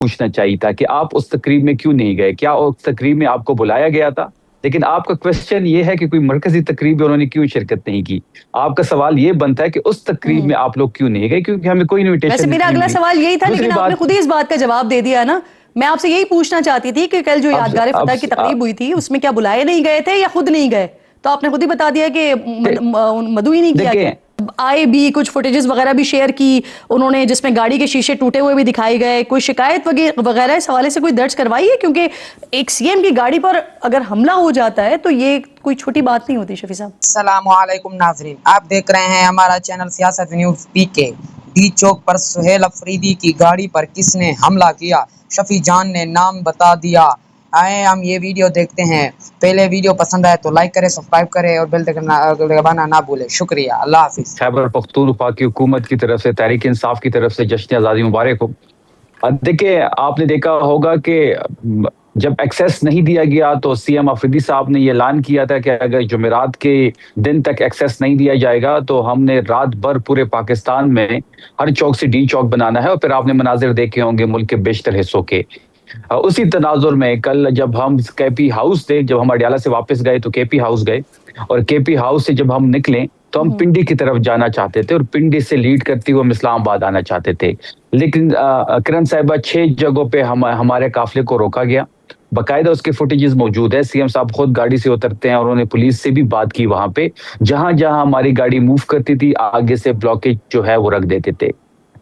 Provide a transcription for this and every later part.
पूछना चाहिए था कि आप उस तकरीब में क्यों नहीं गए? क्या उस तकरीब में आपको बुलाया गया था? लेकिन आपका क्वेश्चन ये है कि कोई मरकज़ी तकरीब में उन्होंने क्यों शिरकत नहीं की? आपका सवाल ये बनता है कि उस तकरीब में आप लोग क्यों नहीं गए? क्योंकि हमें कोई इन्विटेशन वैसे मेरा नहीं अगला मिली। सवाल यही था, दूसरी लेकिन आपने बात, खुद ही इस बात का जवाब दे दिया ना। मैं आपसे यही पूछना चाहती थी कि कल जो यादगार फतह की तकरीब हुई थी उसमें क्या बुलाए नहीं गए थे या खुद नहीं गए? तो आपने खुद ही बता दिया कि मदऊ ही नहीं किया गया। आए भी कुछ फुटेजेस वगैरह भी शेयर की उन्होंने, जिसमें गाड़ी के शीशे टूटे हुए भी दिखाए गए। कोई शिकायत वगैरह इस हवाले से कोई दर्ज करवाई है? क्योंकि एक सीएम की गाड़ी पर अगर हमला हो जाता है तो ये कोई छोटी बात नहीं होती। शफी साहब, अस्सलामुअलैकुम नाजरीन, आप देख रहे हैं हमारा चैनल सियासत न्यूज़ पीके। डी चौक पर सुहेल अफरीदी की गाड़ी पर किसने हमला किया? शफी जान ने नाम बता दिया। आए हम ये वीडियो देखते हैं। पहले वीडियो पसंद आए तो लाइक करें, सब्सक्राइब करें और बेल दबाना ना भूलें। शुक्रिया, अल्लाह हाफिज। खैबर पख्तूनख्वा की हुकूमत की तरफ से, तहरीक इंसाफ की तरफ से जश्न आज़ादी मुबारक हो। देखिए, आपने देखा होगा कि जब एक्सेस नहीं दिया गया तो सीएम अफरीदी साहब ने ये ऐलान किया था कि अगर जुमेरात के दिन तक एक्सेस नहीं दिया जाएगा तो हमने रात भर पूरे पाकिस्तान में हर चौक से डी चौक बनाना है। और फिर आपने मनाजिर देखे होंगे मुल्क के बेशतर हिस्सों के। उसी तनाजुर में कल जब हम केपी हाउस थे, जब हम अडियाला से वापस गए तो केपी हाउस गए, और केपी हाउस से जब हम निकले तो हम पिंडी की तरफ जाना चाहते थे और पिंडी से लीड करते हुए हम इस्लामाबाद आना चाहते थे। लेकिन किरण साहिबा 6 जगहों पे हमारे काफिले को रोका गया। बाकायदा उसके फुटेजेस मौजूद है। सीएम साहब खुद गाड़ी से उतरते हैं और उन्होंने पुलिस से भी बात की। वहां पे जहां जहां हमारी गाड़ी मूव करती थी आगे से ब्लॉकेज जो है वो रख देते थे।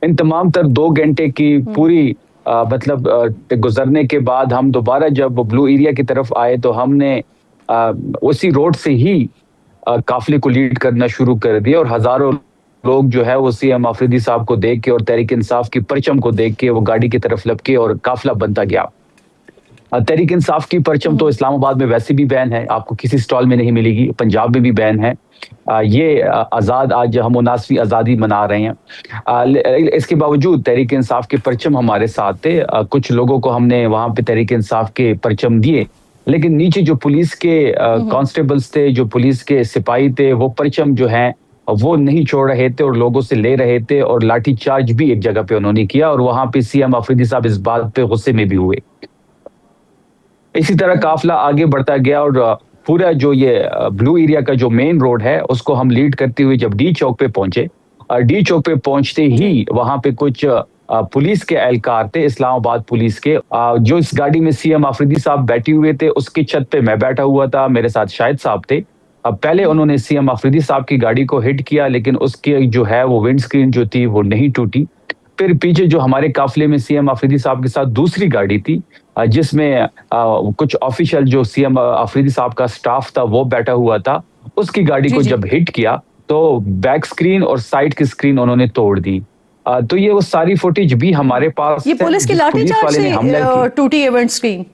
इन तमाम तर 2 घंटे की पूरी गुजरने के बाद हम दोबारा जब ब्लू एरिया की तरफ आए तो हमने उसी रोड से ही काफिले को लीड करना शुरू कर दिया। और हजारों लोग जो है वो सीएम अफरीदी साहब को देख के और तहरीक इंसाफ की परचम को देख के वो गाड़ी की तरफ लपके और काफिला बनता गया। तहरीक इंसाफ की परचम तो इस्लामाबाद में वैसे भी बैन है, आपको किसी स्टॉल में नहीं मिलेगी। पंजाब में भी बैन है। ये आज़ाद, आज हम 79वीं आज़ादी मना रहे हैं। इसके बावजूद तहरीक इंसाफ के परचम हमारे साथ थे। कुछ लोगों को हमने वहां पे तहरीक इंसाफ के परचम दिए, लेकिन नीचे जो पुलिस के कांस्टेबल्स थे, जो पुलिस के सिपाही थे, वो परचम जो है वो नहीं छोड़ रहे थे और लोगों से ले रहे थे। और लाठी चार्ज भी एक जगह पे उन्होंने किया और वहां पे सीएम अफरीदी साहब इस बात पे गुस्से में भी हुए। इसी तरह काफिला आगे बढ़ता गया और पूरा जो ये ब्लू एरिया का जो मेन रोड है उसको हम लीड करते हुए जब डी चौक पे पहुंचे, डी चौक पे पहुंचते ही वहां पे कुछ पुलिस के एहलकार थे, इस्लामाबाद पुलिस के, जो इस गाड़ी में सीएम अफरीदी साहब बैठे हुए थे उसकी छत पे मैं बैठा हुआ था, मेरे साथ शाहिद साहब थे। अब पहले उन्होंने सीएम अफरीदी साहब की गाड़ी को हिट किया, लेकिन उसके जो है वो विंड स्क्रीन जो थी वो नहीं टूटी। फिर पीछे जो हमारे काफिले में सीएम अफरीदी साहब के साथ दूसरी गाड़ी थी, जिसमें कुछ ऑफिशियल जो सीएम अफरीदी साहब का स्टाफ था वो बैठा हुआ था, उसकी गाड़ी को जब हिट किया तो बैक स्क्रीन और साइड की स्क्रीन उन्होंने तोड़ दी। तो ये वो सारी फुटेज भी हमारे पास, ये पुलिस की लाठीचार्ज से टूटी है विंड स्क्रीन।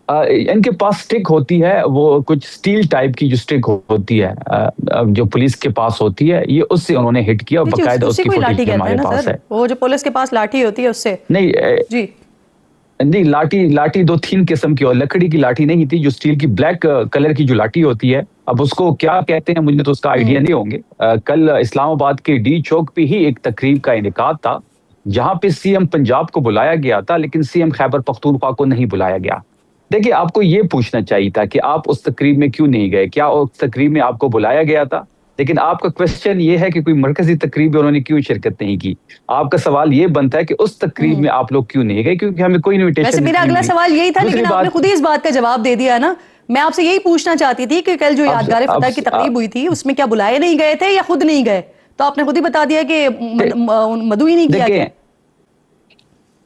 इनके पास स्टिक होती है, वो कुछ स्टील टाइप की जो स्टिक होती है जो पुलिस के पास होती है, ये उससे उन्होंने हिट किया और बाकायदा उसकी फुटेज हमारे पास है। वो जो पुलिस के पास लाठी होती है उससे नहीं जी नहीं, लाठी 2-3 किस्म की, और लकड़ी की लाठी नहीं थी, जो स्टील की ब्लैक कलर की जो लाठी होती है। अब उसको क्या कहते हैं मुझे तो उसका आइडिया नहीं होंगे। कल इस्लामाबाद के डी चौक पे ही एक तकरीब का इनेकाद था जहां पे सीएम पंजाब को बुलाया गया था, लेकिन सीएम खैबर पख्तूनख्वा को नहीं बुलाया गया। देखिए, आपको ये पूछना चाहिए था कि आप उस तकरीब में क्यों नहीं गए? क्या उस तकरीब में आपको बुलाया गया था? लेकिन आपका क्वेश्चन ये है कि कोई मरकजी तकरीब में उन्होंने क्यों शिरकत नहीं की। आपका सवाल ये बनता है कि उस तकरीब में आप लोग क्यों नहीं गए, क्योंकि हमें कोई इन्विटेशन वैसे मेरा अगला सवाल यही था, लेकिन आपने खुद ही इस बात का जवाब दे दिया ना। मैं आपसे यही पूछना चाहती थी कि कल जो यादगार फतह की तकरीब हुई थी उसमें क्या बुलाए नहीं गए थे या खुद नहीं गए? तो आपने खुद ही बता दिया कि मदऊ ही नहीं किया।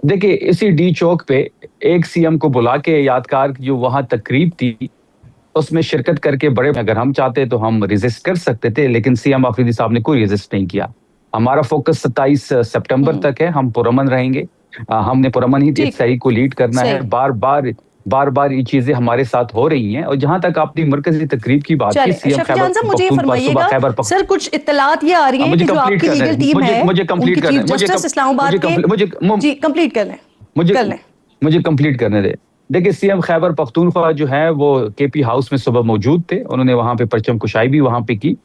देखिए, इसी डी चौक पे एक सीएम को बुला के यादगार जो वहां तकरीब थी उसमें शिरकत करके बड़े, अगर हम चाहते तो हम रेजिस्ट कर सकते थे, लेकिन सीएम अफरीदी साहब ने कोई रेजिस्ट नहीं किया। हमारा फोकस 27 सितंबर तक है, हम पुरअमन रहेंगे। हमने पुरअमन ही इस सही को लीड करना है। बार बार ये चीजें हमारे साथ हो रही हैं। और जहां तक आपने मरकजी तकरीब की बात की, सीएम मुझे फरमाइएगा सर, कुछ इत्तलात ये आ रही है कि जो आपकी लीगल टीम है, मुझे कंप्लीट करने, जस्टिस इस्लामाबाद के जी कंप्लीट कर लें, मुझे कंप्लीट करने दे। देखिए, सीएम खैबर पख्तूनख्वा जो है वो केपी हाउस में सुबह मौजूद थे, उन्होंने वहां पे परचम कुशाई भी वहां पे की।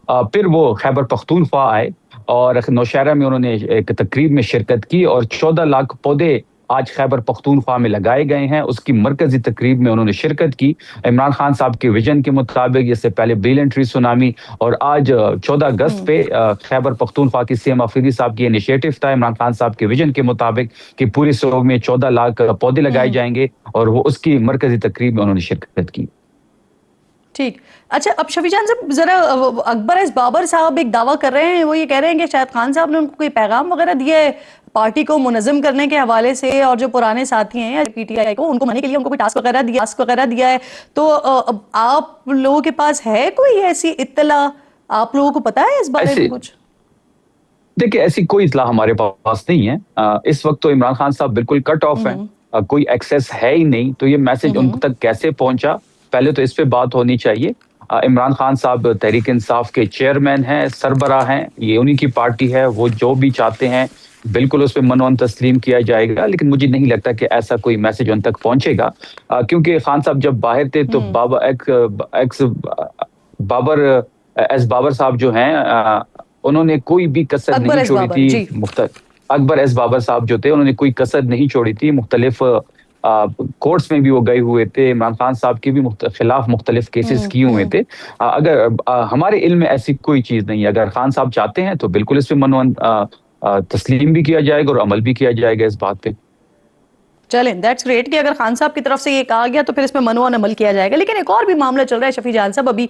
फिर वो खैबर पख्तूनख्वा आए और नौशहरा में उन्होंने एक तकरीब में शिरकत की और 14 लाख पौधे आज खैबर पख्तूनख्वा में लगाए गए हैं। उसकी मरकजी तकरीब में उन्होंने शिरकत की। इमरान खान साहब के विजन के मुताबिक, इससे पहले ब्रिलियंट ट्री सुनामी और आज 14 अगस्त पे खैबर पख्तूनख्वा की सीएम अफरीदी साहब की इनिशिएटिव था इमरान खान साहब के विजन के मुताबिक कि पूरी सोग में 14 लाख पौधे लगाए जाएंगे और वो उसकी मरकजी तकरीब में उन्होंने शिरकत की। ठीक। अच्छा, अब शफी जान साहब जरा अकबर एस बाबर साहब एक दावा कर रहे हैं, वो ये कह रहे हैं कि शायद खान साहब ने उनको कोई पैगाम वगैरह दिया है पार्टी को मुनज़्ज़म करने के हवाले से, और जो पुराने साथी हैं पीटीआई को, उनको मनाने के लिए उनको कोई टास्क वगैरह दिया है। तो आप लोगों के पास है कोई ऐसी इत्तला? आप लोगों को पता है इस बारे में कुछ? देखिए, ऐसी कोई इत्तला हमारे पास नहीं है। इस वक्त तो इमरान खान साहब बिल्कुल कट ऑफ है, कोई एक्सेस है ही नहीं। तो ये मैसेज उन तक कैसे पहुंचा, पहले तो इस पे बात होनी चाहिए। इमरान खान साहब तहरीक इंसाफ के चेयरमैन हैं, सरबराह हैं, ये उन्हीं की पार्टी है। वो जो भी चाहते हैं बिल्कुल उस पर मनोन तस्लीम किया जाएगा, लेकिन मुझे नहीं लगता कि ऐसा कोई मैसेज उन तक पहुंचेगा, क्योंकि खान साहब जब बाहर थे तो बाबर साहब जो हैं उन्होंने कोई भी कसर नहीं छोड़ी थी। अकबर एस बाबर साहब जो थे उन्होंने कोई कसर नहीं छोड़ी थी। मुख्तलिफ कोर्ट्स में भी वो गए हुए थे, इमरान खान साहब के भी खिलाफ मुख्तलिफ केसेस किए हुए थे। अगर हमारे इल्म में ऐसी कोई चीज नहीं है। अगर खान साहब चाहते हैं तो बिल्कुल इस पे मनोन तस्लीम भी किया जाएगा और अमल भी किया जाएगा इस बात पे। चलें, दैट्स ग्रेट कि अगर खान साहब की तरफ से ये कहा गया तो फिर इसमें मनोन अमल किया जाएगा। लेकिन एक और भी मामला चल रहा है शफी जान साहब, अभी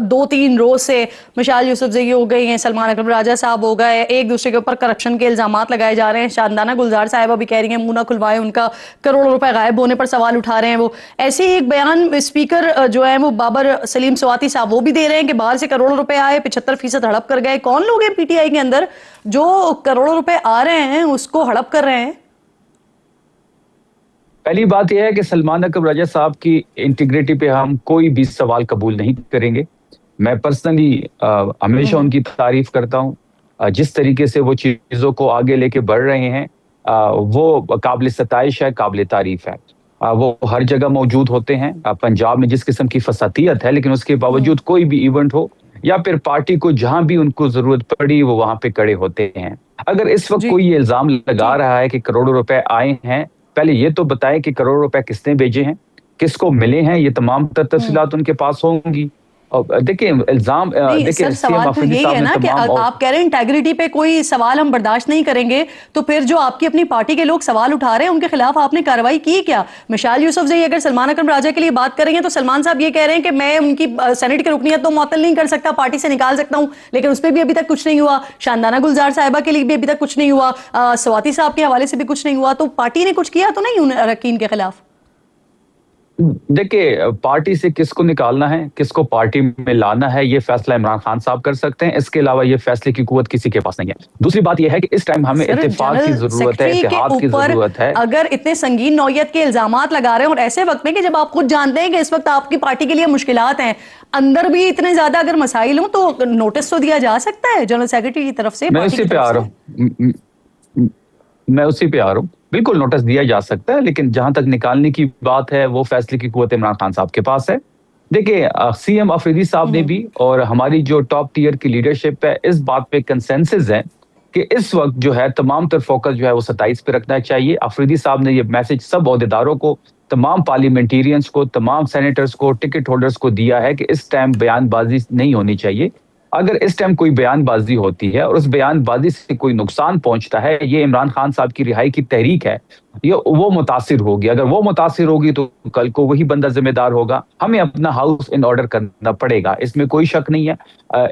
2-3 रोज से मिसाल यूसुफजई हो गई हैं, सलमान अकबर राजा साहब हो गए, एक दूसरे के ऊपर करप्शन के इल्जामात लगाए जा रहे हैं। शानदाना गुलजार साहिबा भी कह रही हैं मुंह ना खुलवाए, उनका करोड़ों रुपए गायब होने पर सवाल उठा रहे हैं वो। ऐसे ही एक बयान स्पीकर जो है वो बाबर सलीम स्वाति साहब वो भी दे रहे हैं कि बाहर से करोड़ों रुपए आए, 75% हड़प कर गए। कौन लोग हैं पीटीआई के अंदर जो करोड़ों रुपए आ रहे हैं उसको हड़प कर रहे हैं? पहली बात यह है कि सलमान अकबर राजा साहब की इंटीग्रिटी पे हम कोई भी सवाल कबूल नहीं करेंगे। मैं पर्सनली हमेशा उनकी तारीफ करता हूँ। जिस तरीके से वो चीजों को आगे लेके बढ़ रहे हैं वो काबिल सताइश है, काबिल तारीफ है। वो हर जगह मौजूद होते हैं। पंजाब में जिस किस्म की फसातियत है, लेकिन उसके बावजूद कोई भी इवेंट हो या फिर पार्टी को जहां भी उनको जरूरत पड़ी वो वहां पे खड़े होते हैं। अगर इस वक्त कोई ये इल्जाम लगा रहा है कि करोड़ों रुपए आए हैं, पहले ये तो बताएं कि करोड़ों रुपए किसने भेजे हैं, किसको मिले हैं, ये तमाम तफसीलात उनके पास होंगी। और देखिए इल्जाम, देखिए सवाल तो यही है ना कि आप कह रहे हैं इंटेग्रिटी पे कोई सवाल हम बर्दाश्त नहीं करेंगे, तो फिर जो आपकी अपनी पार्टी के लोग सवाल उठा रहे हैं उनके खिलाफ आपने कार्रवाई की क्या? मिसाल यूसुफजई अगर सलमान अकबर राजा के लिए बात करेंगे तो सलमान साहब ये कह रहे हैं कि मैं उनकी सेनेट की रुकनियत तो मुअत्तल नहीं कर सकता, पार्टी से निकाल सकता हूं, लेकिन उस पर भी अभी तक कुछ नहीं हुआ। शानदाना गुलजार साहिबा के लिए भी अभी तक कुछ नहीं हुआ, स्वाति साहब के हवाले से भी कुछ नहीं हुआ। तो पार्टी ने कुछ किया तो नहीं उन अरकान के खिलाफ? देखिए, पार्टी से किसको निकालना है, किसको पार्टी में लाना है, ये फैसला इमरान खान साहब कर सकते हैं। इसके अलावा ये फैसले की कुव्वत किसी के पास नहीं है। दूसरी बात यह है कि इस टाइम हमें इत्तेफाक की जरूरत है, इत्तेहाद की जरूरत है। अगर इतने संगीन नौयत के इल्जामात लगा रहे हैं और ऐसे वक्त में कि जब आप खुद जानते हैं कि इस वक्त आपकी पार्टी के लिए मुश्किलात हैं, अंदर भी इतने ज्यादा अगर मसाइल हो तो नोटिस तो दिया जा सकता है जनरल सेक्रेटरी की तरफ से। मैं उसी पे आ रहा हूँ, बिल्कुल नोटिस दिया जा सकता है, लेकिन जहां तक निकालने की बात है वो फैसले की कुव्वत इमरान खान साहब के पास है। देखिए, सीएम अफरीदी साहब ने भी और हमारी जो टॉप टियर की लीडरशिप है इस बात पे कंसेंसस है कि इस वक्त जो है तमाम तर फोकस जो है वो 27 पे रखना चाहिए। अफरीदी साहब ने ये मैसेज सब ओहदेदारों को, तमाम पार्लियामेंटेरियंस को, तमाम सेनेटर्स को, टिकट होल्डर्स को दिया है कि इस टाइम बयानबाजी नहीं होनी चाहिए। अगर इस टाइम कोई बयानबाजी होती है और उस बयानबाजी से कोई नुकसान पहुंचता है, ये इमरान खान साहब की रिहाई की तहरीक है, ये वो मुतासिर होगी। अगर वो मुतासिर होगी तो कल को वही बंदा जिम्मेदार होगा। हमें अपना हाउस इन ऑर्डर करना पड़ेगा, इसमें कोई शक नहीं है।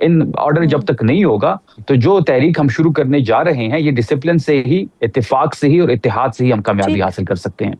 इन ऑर्डर जब तक नहीं होगा तो जो तहरीक हम शुरू करने जा रहे हैं ये डिसिप्लिन से ही, इत्तेफाक से ही और इत्तेहाद से ही हम कामयाबी हासिल कर सकते हैं।